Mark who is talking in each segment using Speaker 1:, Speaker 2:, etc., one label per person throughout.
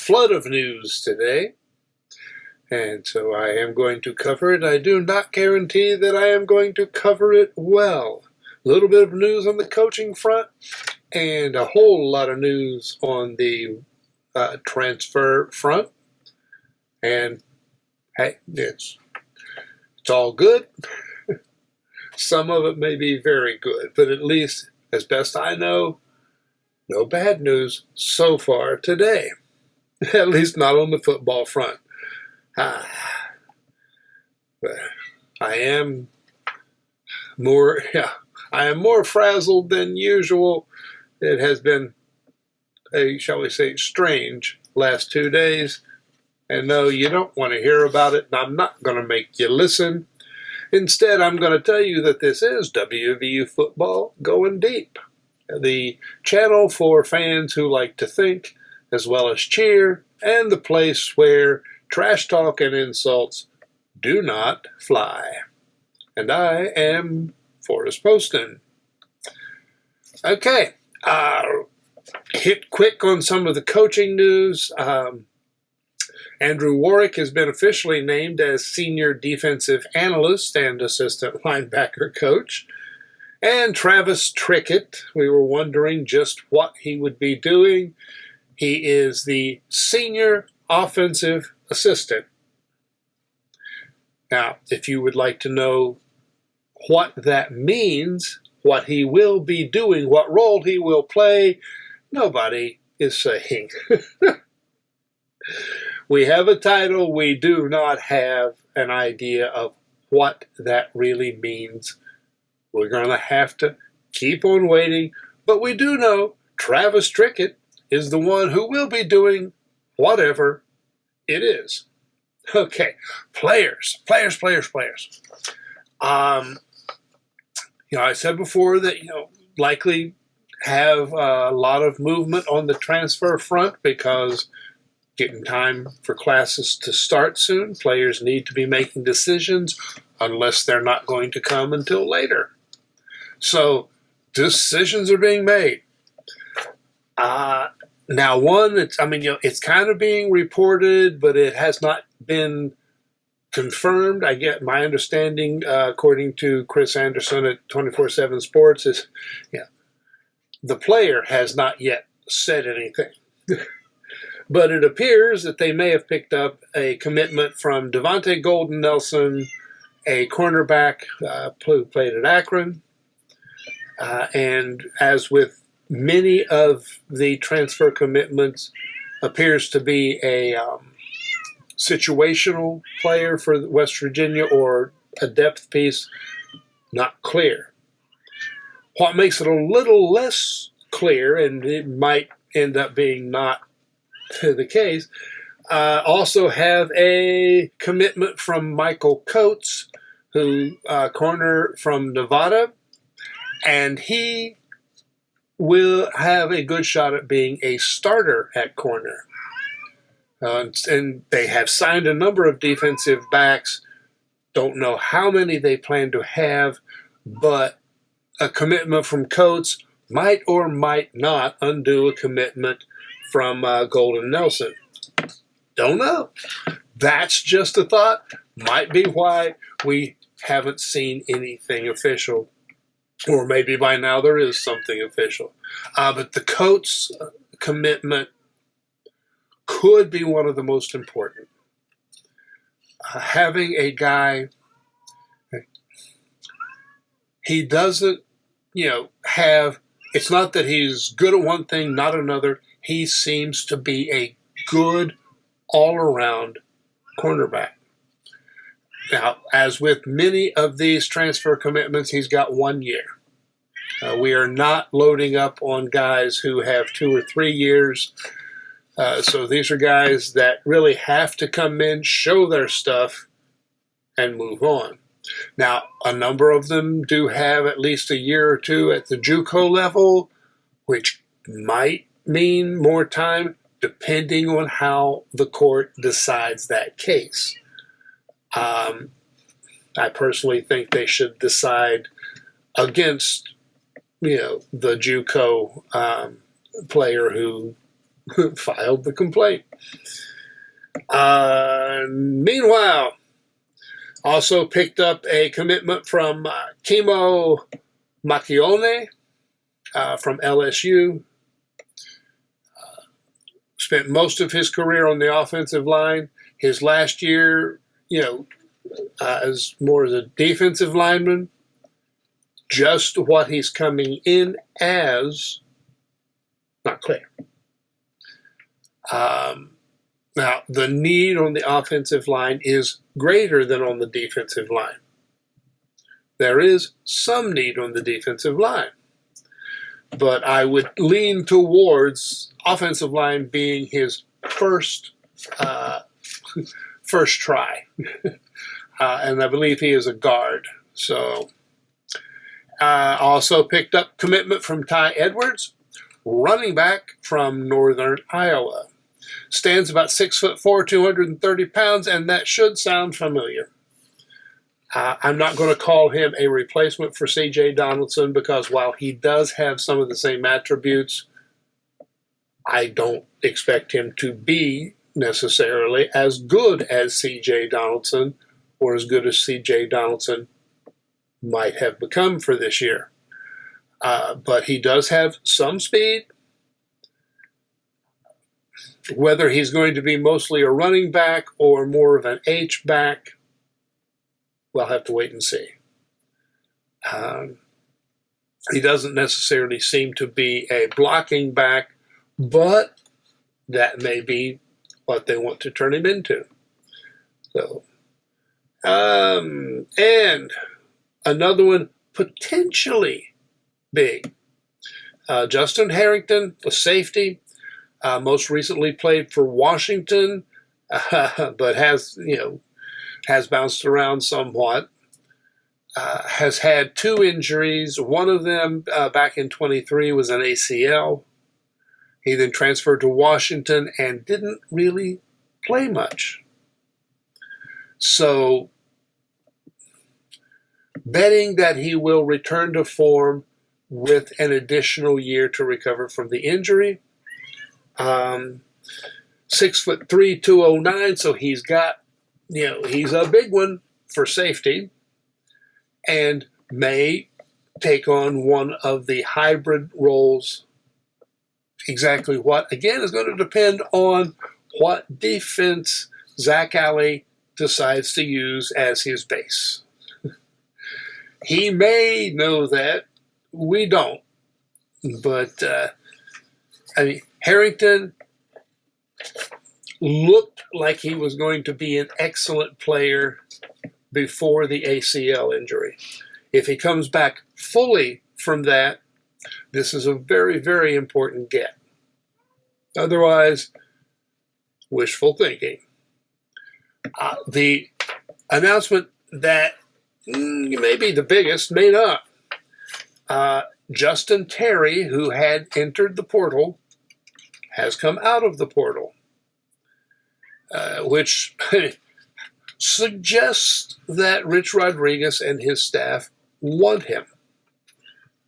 Speaker 1: flood of news today, and so I am going to cover it. I do not guarantee that I am going to cover it well. A little bit of news on the coaching front, and a whole lot of news on the transfer front. And hey, it's all good. Some of it may be very good, but at least, as best I know, no bad news so far today. At least not on the football front. But I am more frazzled than usual. It has been a, shall we say, strange last 2 days. And no, you don't want to hear about it, and I'm not going to make you listen. Instead, I'm going to tell you that this is WVU Football Going Deep, the channel for fans who like to think as well as cheer, and the place where trash talk and insults do not fly. And I am Forrest Poston. Okay, hit quick on some of the coaching news. Andrew Warwick has been officially named as Senior Defensive Analyst and Assistant Linebacker Coach. And Travis Trickett, we were wondering just what he would be doing. He is the Senior Offensive Assistant. Now, if you would like to know what that means, what he will be doing, what role he will play, nobody is saying. We have a title. We do not have an idea of what that really means. We're going to have to keep on waiting. But we do know Travis Trickett is the one who will be doing whatever it is. Okay, players. I said before that, likely have a lot of movement on the transfer front because getting time for classes to start soon. Players need to be making decisions unless they're not going to come until later. So decisions are being made. Now, one, it's kind of being reported, but it has not been confirmed. I get my understanding, according to Chris Anderson at 24/7 Sports, is the player has not yet said anything. But it appears that they may have picked up a commitment from Devontae Golden Nelson, a cornerback who played at Akron. And as with many of the transfer commitments, appears to be a situational player for West Virginia or a depth piece, not clear. What makes it a little less clear, and it might end up being not the case, also have a commitment from Michael Coates, who corner from Nevada, and he will have a good shot at being a starter at corner. And they have signed a number of defensive backs. Don't know how many they plan to have, but a commitment from Coates might or might not undo a commitment from Golden Nelson. Don't know. That's just a thought. Might be why we haven't seen anything official. Or maybe by now there is something official. But the Coates commitment could be one of the most important. Having a guy, he doesn't, have, it's not that he's good at one thing, not another. He seems to be a good all-around cornerback. Now, as with many of these transfer commitments, he's got 1 year. We are not loading up on guys who have 2 or 3 years. So these are guys that really have to come in, show their stuff, and move on. Now, a number of them do have at least a year or two at the JUCO level, which might mean more time, depending on how the court decides that case. I personally think they should decide against, the JUCO player who filed the complaint. Meanwhile, also picked up a commitment from Kimo Makione from LSU. Spent most of his career on the offensive line. His last year, as more as a defensive lineman. Just what he's coming in as, not clear. Now, the need on the offensive line is greater than on the defensive line. There is some need on the defensive line, but I would lean towards offensive line being his first try, and I believe he is a guard. So, also picked up commitment from Ty Edwards, running back from Northern Iowa. Stands about 6'4", 230 pounds, and that should sound familiar. I'm not going to call him a replacement for C.J. Donaldson because while he does have some of the same attributes, I don't expect him to be necessarily as good as C.J. Donaldson or as good as C.J. Donaldson might have become for this year. But he does have some speed. Whether he's going to be mostly a running back or more of an H-back, we'll have to wait and see. He doesn't necessarily seem to be a blocking back, but that may be what they want to turn him into. So, and another one potentially big. Justin Harrington, a safety. Most recently played for Washington, but has bounced around somewhat. Has had 2 injuries. One of them back in 23 was an ACL. He then transferred to Washington and didn't really play much. So, betting that he will return to form with an additional year to recover from the injury. 6'3", 209, so he's got, he's a big one for safety and may take on one of the hybrid roles. Exactly what, again, is going to depend on what defense Zach Alley decides to use as his base. He may know that. We don't. But, Harrington looked like he was going to be an excellent player before the ACL injury. If he comes back fully from that, this is a very, very important get. Otherwise, wishful thinking. The announcement that may be the biggest, may not. Justin Terry, who had entered the portal, has come out of the portal, which suggests that Rich Rodriguez and his staff want him.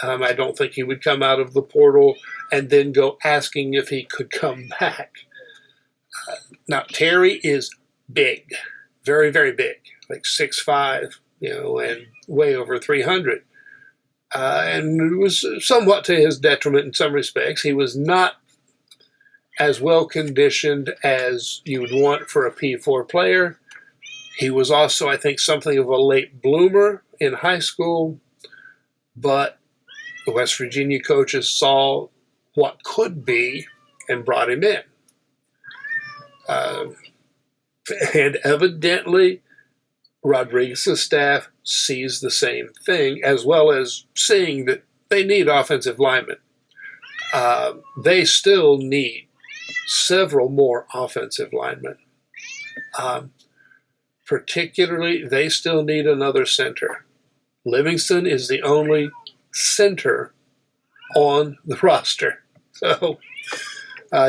Speaker 1: I don't think he would come out of the portal and then go asking if he could come back. Now, Terry is big, very, very big, like 6'5", and way over 300. And it was somewhat to his detriment in some respects. He was not as well conditioned as you would want for a P4 player. He was also, I think, something of a late bloomer in high school, but the West Virginia coaches saw what could be and brought him in. And evidently, Rodriguez's staff sees the same thing, as well as seeing that they need offensive linemen. They still need several more offensive linemen. Particularly, they still need another center. Livingston is the only center on the roster. So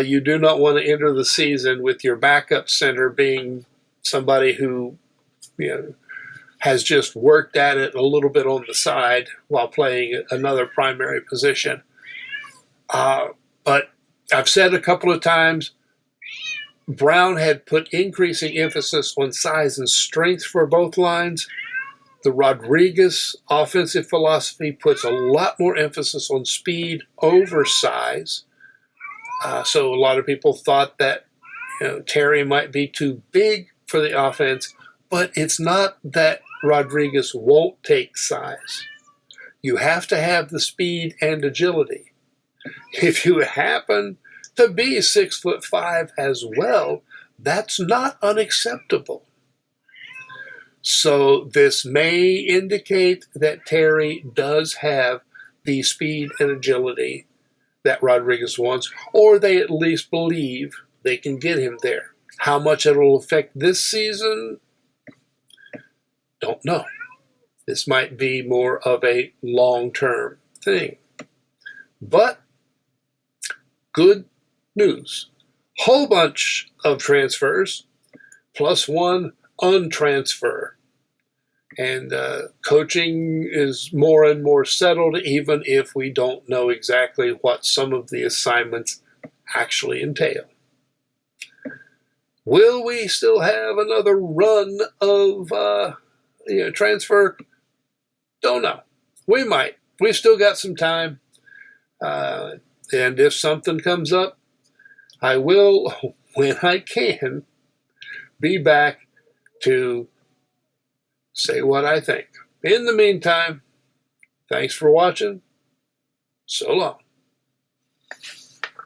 Speaker 1: you do not want to enter the season with your backup center being somebody who has just worked at it a little bit on the side while playing another primary position. But I've said a couple of times, Brown had put increasing emphasis on size and strength for both lines. The Rodriguez offensive philosophy puts a lot more emphasis on speed over size. So a lot of people thought that Terry might be too big for the offense, but it's not that Rodriguez won't take size. You have to have the speed and agility. If you happen to be 6'5" as well, that's not unacceptable. So this may indicate that Terry does have the speed and agility that Rodriguez wants, or they at least believe they can get him there. How much it'll affect this season, don't know. This might be more of a long-term thing. But good news. Whole bunch of transfers plus one untransfer. And coaching is more and more settled, even if we don't know exactly what some of the assignments actually entail. Will we still have another run of transfer? Don't know. We might. We've still got some time. And if something comes up, I will, when I can, be back to say what I think. In the meantime, thanks for watching. So long.